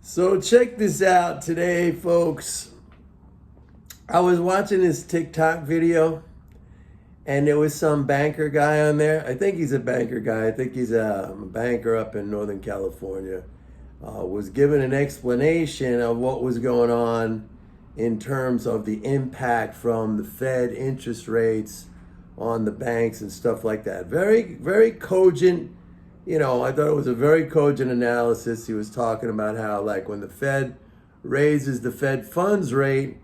So check this out today, folks. I was watching this TikTok video and there was some banker guy on there. I think he's a banker guy. I think he's a banker up in Northern California. Was given an explanation of what was going on in terms of the impact from the Fed interest rates on the banks and stuff like that. Very, very cogent. I thought it was a very cogent analysis. He was talking about how, like, when the Fed raises the Fed funds rate,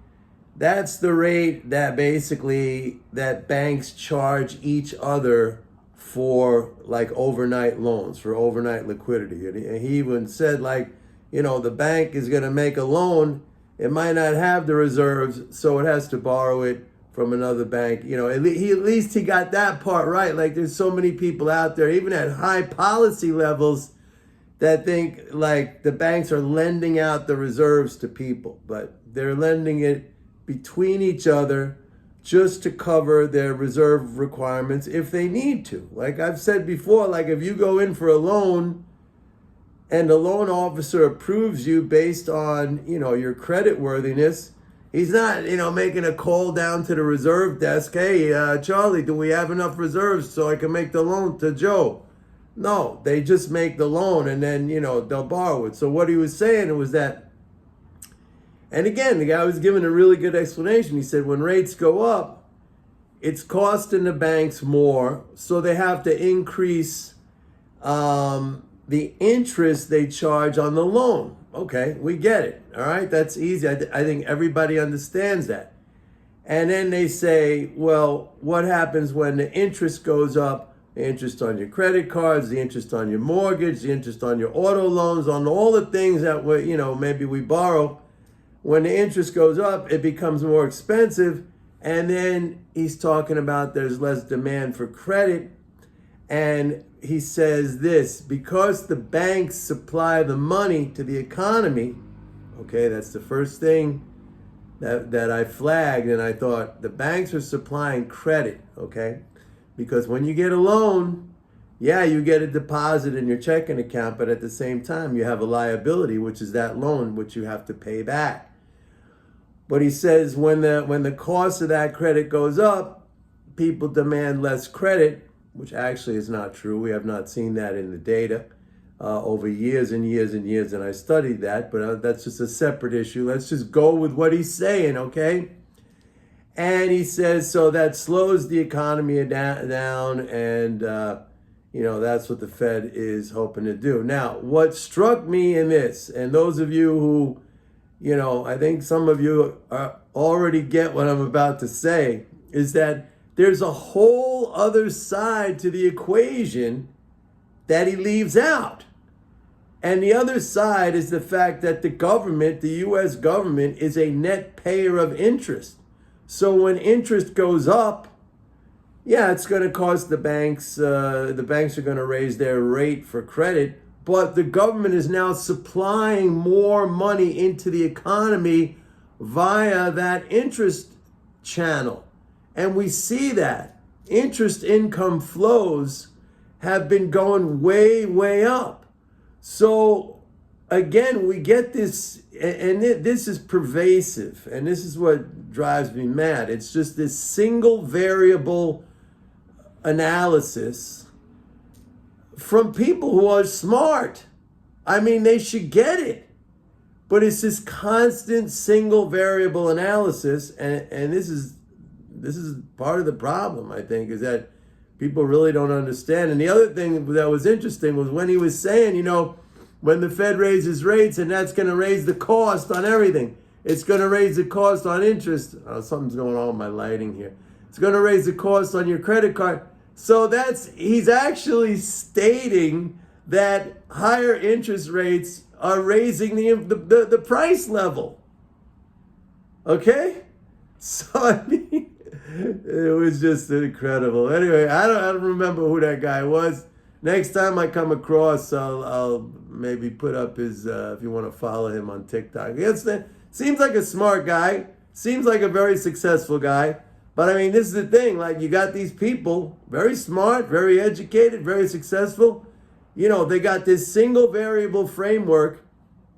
that's the rate that basically that banks charge each other for, like, overnight loans, for overnight liquidity. And he even said, like, the bank is going to make a loan. It might not have the reserves, so it has to borrow it from another bank. At least he got that part right. Like, there's so many people out there, even at high policy levels, that think like the banks are lending out the reserves to people, but they're lending it between each other just to cover their reserve requirements if they need to. Like I've said before, like if you go in for a loan and the loan officer approves you based on, your credit worthiness, he's not, making a call down to the reserve desk. Hey, Charlie, do we have enough reserves so I can make the loan to Joe? No, they just make the loan and then, they'll borrow it. So what he was saying was that, and again, the guy was giving a really good explanation. He said, when rates go up, it's costing the banks more. So they have to increase the interest they charge on the loan. Okay, we get it. All right, that's easy. I think everybody understands that. And then they say, well, what happens when the interest goes up? The interest on your credit cards, the interest on your mortgage, the interest on your auto loans, on all the things that maybe we borrow. When the interest goes up, it becomes more expensive. And then he's talking about there's less demand for credit. And he says this, because the banks supply the money to the economy, okay, that's the first thing that I flagged, and I thought the banks are supplying credit, okay? Because when you get a loan, yeah, you get a deposit in your checking account, but at the same time, you have a liability, which is that loan, which you have to pay back. But he says when the cost of that credit goes up, people demand less credit, which actually is not true. We have not seen that in the data over years and years and years, and I studied that, but that's just a separate issue. Let's just go with what he's saying, okay? And he says, so that slows the economy down, and that's what the Fed is hoping to do. Now, what struck me in this, and those of you who, I think some of you already get what I'm about to say, is that there's a whole other side to the equation that he leaves out. And the other side is the fact that the government, the U.S. government, is a net payer of interest. So when interest goes up, yeah, it's going to cost the banks are going to raise their rate for credit, but the government is now supplying more money into the economy via that interest channel. And we see that interest income flows have been going way, way up. So again, we get this, and this is pervasive, and this is what drives me mad. It's just this single variable analysis from people who are smart. I mean, they should get it. But it's this constant single variable analysis, and this is part of the problem, I think, is that people really don't understand. And the other thing that was interesting was when he was saying, when the Fed raises rates, and that's going to raise the cost on everything. It's going to raise the cost on interest. Oh, something's going on with my lighting here. It's going to raise the cost on your credit card. So he's actually stating that higher interest rates are raising the price level. Okay? So, I mean, it was just incredible. Anyway, I don't remember who that guy was. Next time I come across, I'll maybe put up his, if you want to follow him on TikTok. Seems like a smart guy. Seems like a very successful guy. But I mean, this is the thing. Like, you got these people, very smart, very educated, very successful. They got this single variable framework,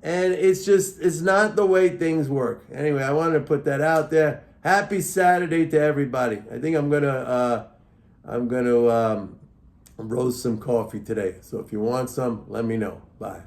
And it's not the way things work. Anyway, I wanted to put that out there. Happy Saturday to everybody. I think I'm gonna roast some coffee today. So if you want some, let me know. Bye.